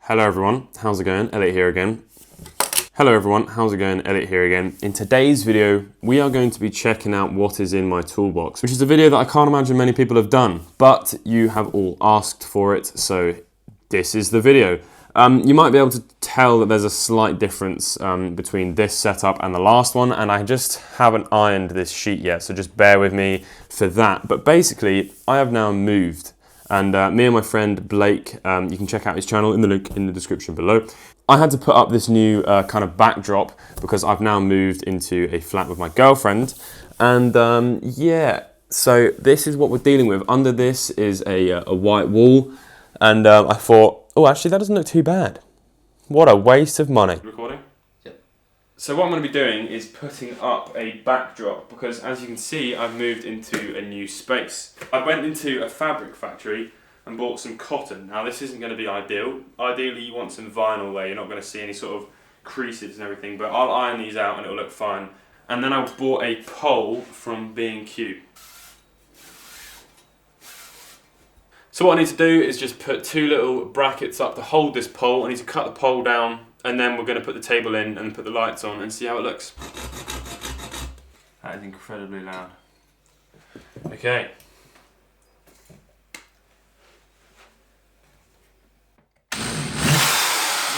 Hello everyone, how's it going? Elliot here again. Hello everyone, how's it going? Elliot here again. In today's video, we are going to be checking out what is in my toolbox, which is a video that I can't imagine many people have done, but you have all asked for it, so this is the video. You might be able to tell that there's a slight difference between this setup and the last one, and I just haven't ironed this sheet yet, so just bear with me for that. But basically, I have now moved. And me and my friend Blake, you can check out his channel in the link in the description below. I had to put up this new kind of backdrop because I've now moved into a flat with my girlfriend. And yeah, so this is what we're dealing with. Under this is a white wall. And I thought, oh, actually that doesn't look too bad. What a waste of money. Recording? Yep. So what I'm going to be doing is putting up a backdrop because as you can see, I've moved into a new space. I went into a fabric factory and bought some cotton. Now this isn't going to be ideal. Ideally you want some vinyl where you're not going to see any sort of creases and everything, but I'll iron these out and it'll look fine. And then I bought a pole from B&Q. So what I need to do is just put two little brackets up to hold this pole. I need to cut the pole down and then we're going to put the table in and put the lights on and see how it looks. That is incredibly loud. Okay.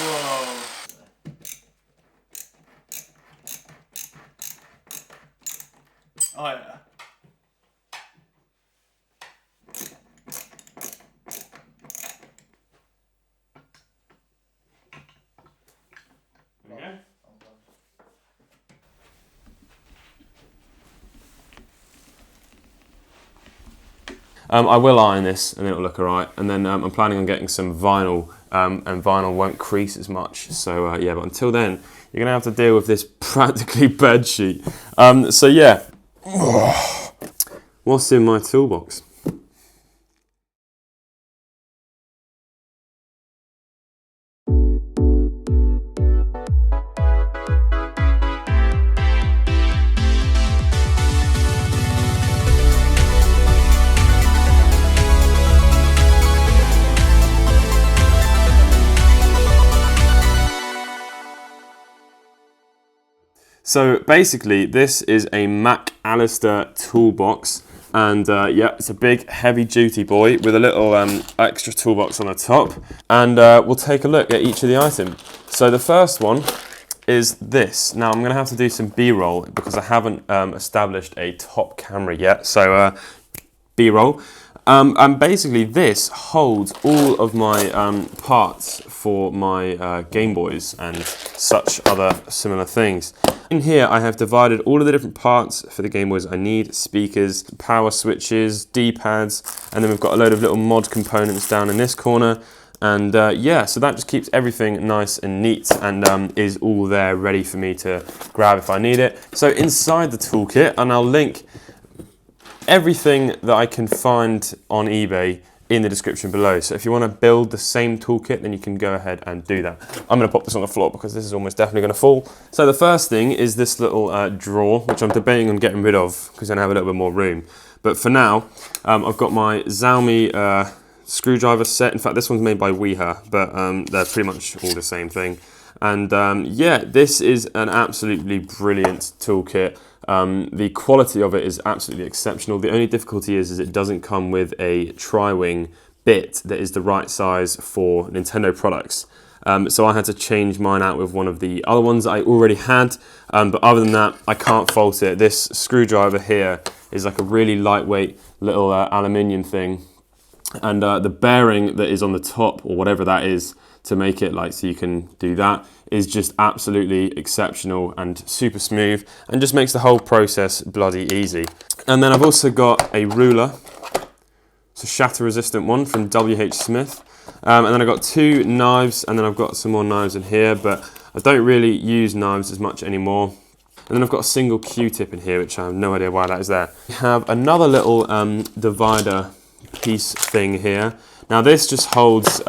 Whoa. Oh yeah. I will iron this and it'll look alright, and then I'm planning on getting some vinyl and vinyl won't crease as much, so yeah, but until then you're going to have to deal with this practically bed sheet. So yeah, what's in my toolbox? So basically this is a McAllister toolbox, and yeah, it's a big heavy duty boy with a little extra toolbox on the top, and we'll take a look at each of the items. So the first one is this. Now I'm going to have to do some B-roll because I haven't established a top camera yet, so B-roll. And basically this holds all of my parts for my Game Boys and such other similar things. In here I have divided all of the different parts for the Game Boys I need: speakers, power switches, D-pads, and then we've got a load of little mod components down in this corner. And yeah, so that just keeps everything nice and neat and is all there ready for me to grab if I need it. So inside the toolkit, and I'll link everything that I can find on eBay in the description below. So if you want to build the same toolkit, then you can go ahead and do that. I'm going to pop this on the floor because this is almost definitely going to fall. So the first thing is this little drawer, which I'm debating on getting rid of because then I have a little bit more room. But for now, I've got my Xiaomi screwdriver set. In fact, this one's made by Weeha, but they're pretty much all the same thing. And yeah, this is an absolutely brilliant toolkit. The quality of it is absolutely exceptional. The only difficulty is it doesn't come with a tri-wing bit that is the right size for Nintendo products. So I had to change mine out with one of the other ones that I already had. But other than that, I can't fault it. This screwdriver here is like a really lightweight little aluminium thing. And the bearing that is on the top, or whatever that is, to make it like so you can do that, is just absolutely exceptional and super smooth and just makes the whole process bloody easy. And then I've also got a ruler. It's a shatter resistant one from WH Smith. And then I've got two knives, and then I've got some more knives in here, but I don't really use knives as much anymore. And then I've got a single Q-tip in here, which I have no idea why that is there. We have another little divider piece thing here. Now this just holds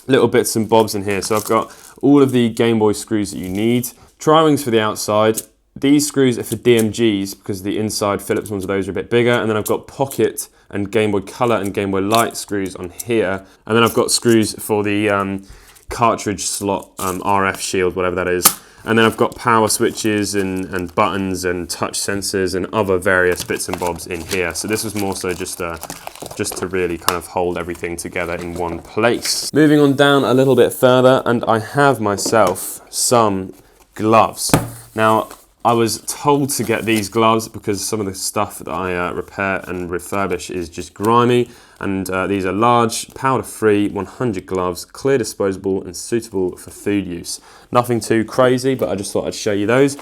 little bits and bobs in here. So I've got all of the Game Boy screws that you need. Tri-wings for the outside. These screws are for DMGs because the inside Phillips ones of those are a bit bigger. And then I've got pocket and Game Boy Color and Game Boy Light screws on here. And then I've got screws for the cartridge slot, RF shield, whatever that is. And then I've got power switches and buttons and touch sensors and other various bits and bobs in here. So this was more so just to really kind of hold everything together in one place. Moving on down a little bit further, and I have myself some gloves. Now, I was told to get these gloves because some of the stuff that I repair and refurbish is just grimy, and these are large, powder-free, 100 gloves, clear disposable and suitable for food use. Nothing too crazy, but I just thought I'd show you those.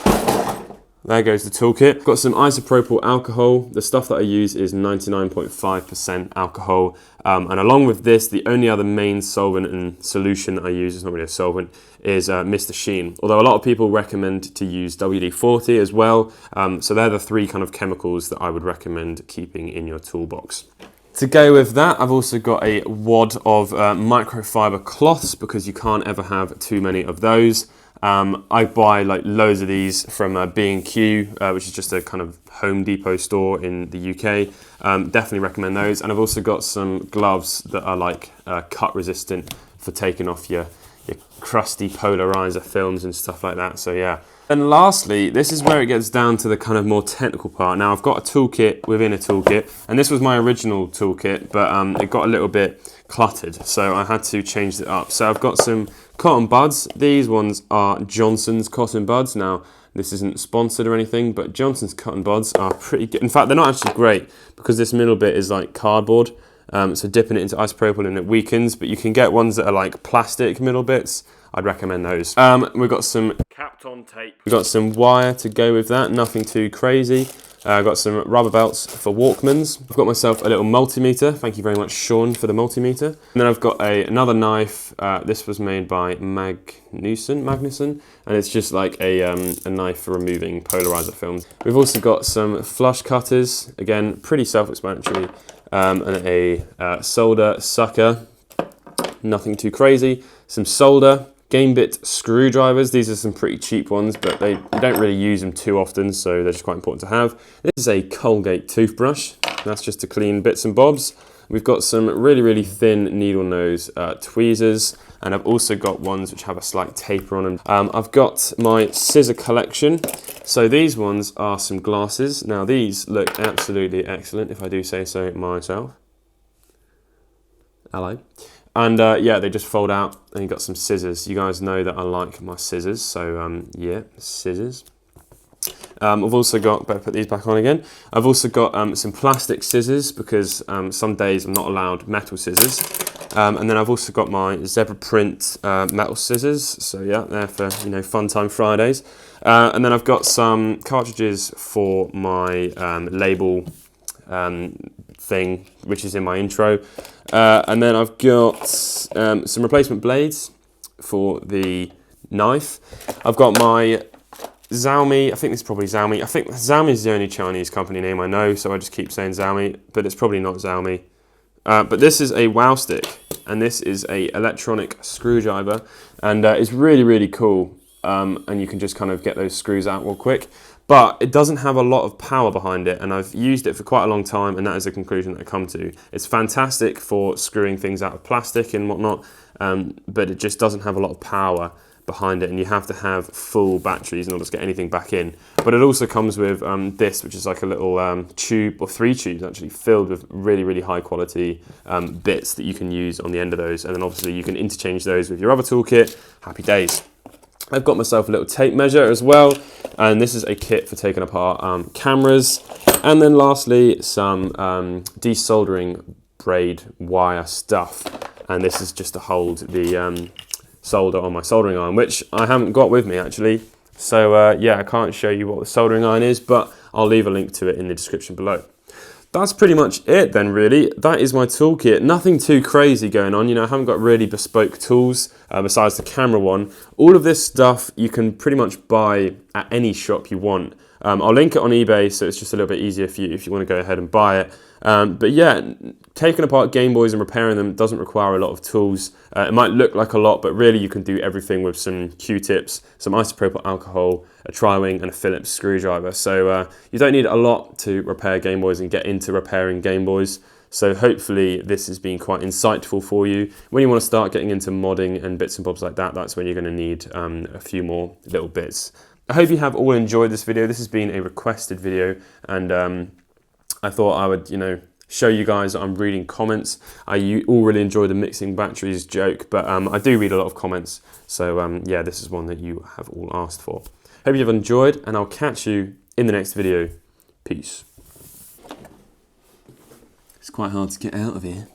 There goes the toolkit. Got some isopropyl alcohol. The stuff that I use is 99.5% alcohol. And along with this, the only other main solvent and solution that I use, it's not really a solvent, is Mr. Sheen. Although a lot of people recommend to use WD-40 as well. So they're the three kind of chemicals that I would recommend keeping in your toolbox. To go with that, I've also got a wad of microfiber cloths because you can't ever have too many of those. I buy like loads of these from B&Q, which is just a kind of Home Depot store in the UK. Definitely recommend those. And I've also got some gloves that are like cut resistant for taking off your crusty polarizer films and stuff like that. So yeah. And lastly, this is where it gets down to the kind of more technical part. Now I've got a toolkit within a toolkit, and this was my original toolkit, but it got a little bit cluttered, so I had to change it up. So I've got some cotton buds. These ones are Johnson's cotton buds. Now, this isn't sponsored or anything, but Johnson's cotton buds are pretty good. In fact, they're not actually great because this middle bit is like cardboard. So dipping it into isopropyl and it weakens, but you can get ones that are like plastic middle bits. I'd recommend those. We've got some capped on tape. We've got some wire to go with that, nothing too crazy. I've got some rubber belts for Walkmans. I've got myself a little multimeter. Thank you very much, Sean, for the multimeter. And then I've got another knife. This was made by Magnuson, and it's just like a knife for removing polarizer films. We've also got some flush cutters. Again, pretty self-explanatory. And a solder sucker. Nothing too crazy. Some solder. Game bit screwdrivers. These are some pretty cheap ones, but you don't really use them too often, so they're just quite important to have. This is a Colgate toothbrush. That's just to clean bits and bobs. We've got some really, really thin needle nose tweezers, and I've also got ones which have a slight taper on them. I've got my scissor collection. So these ones are some glasses. Now these look absolutely excellent, if I do say so myself. Hello. And yeah, they just fold out, and you've got some scissors. You guys know that I like my scissors, so yeah, scissors. I've also got, better put these back on again. I've also got some plastic scissors because some days I'm not allowed metal scissors. And then I've also got my zebra print metal scissors. So yeah, they're for, you know, fun time Fridays. And then I've got some cartridges for my label thing, which is in my intro. And then I've got some replacement blades for the knife. I've got my Xiaomi, I think this is probably Xiaomi. I think Xiaomi is the only Chinese company name I know, so I just keep saying Xiaomi, but it's probably not Xiaomi. But this is a wow stick, and this is a electronic screwdriver, and it's really, really cool. And you can just kind of get those screws out real quick. But it doesn't have a lot of power behind it, and I've used it for quite a long time, and that is the conclusion that I come to. It's fantastic for screwing things out of plastic and whatnot, but it just doesn't have a lot of power behind it, and you have to have full batteries in order to get anything back in. But it also comes with this, which is like a little tube, or 3 tubes actually, filled with really, really high quality bits that you can use on the end of those, and then obviously you can interchange those with your other toolkit. Happy days. I've got myself a little tape measure as well, and this is a kit for taking apart cameras. And then lastly, some desoldering braid wire stuff, and this is just to hold the solder on my soldering iron, which I haven't got with me actually. So yeah, I can't show you what the soldering iron is, but I'll leave a link to it in the description below. That's pretty much it then, really. That is my toolkit. Nothing too crazy going on. You know, I haven't got really bespoke tools besides the camera one. All of this stuff you can pretty much buy at any shop you want. I'll link it on eBay, so it's just a little bit easier for you if you want to go ahead and buy it. But yeah, taking apart Game Boys and repairing them doesn't require a lot of tools. It might look like a lot, but really you can do everything with some Q-tips, some isopropyl alcohol, a tri-wing, and a Phillips screwdriver. So you don't need a lot to repair Game Boys and get into repairing Game Boys. So hopefully this has been quite insightful for you. When you want to start getting into modding and bits and bobs like that, that's when you're going to need a few more little bits. I hope you have all enjoyed this video. This has been a requested video, and I thought I would, show you guys that I'm reading comments. You all really enjoy the mixing batteries joke, but I do read a lot of comments. So yeah, this is one that you have all asked for. Hope you've enjoyed, and I'll catch you in the next video. Peace. It's quite hard to get out of here.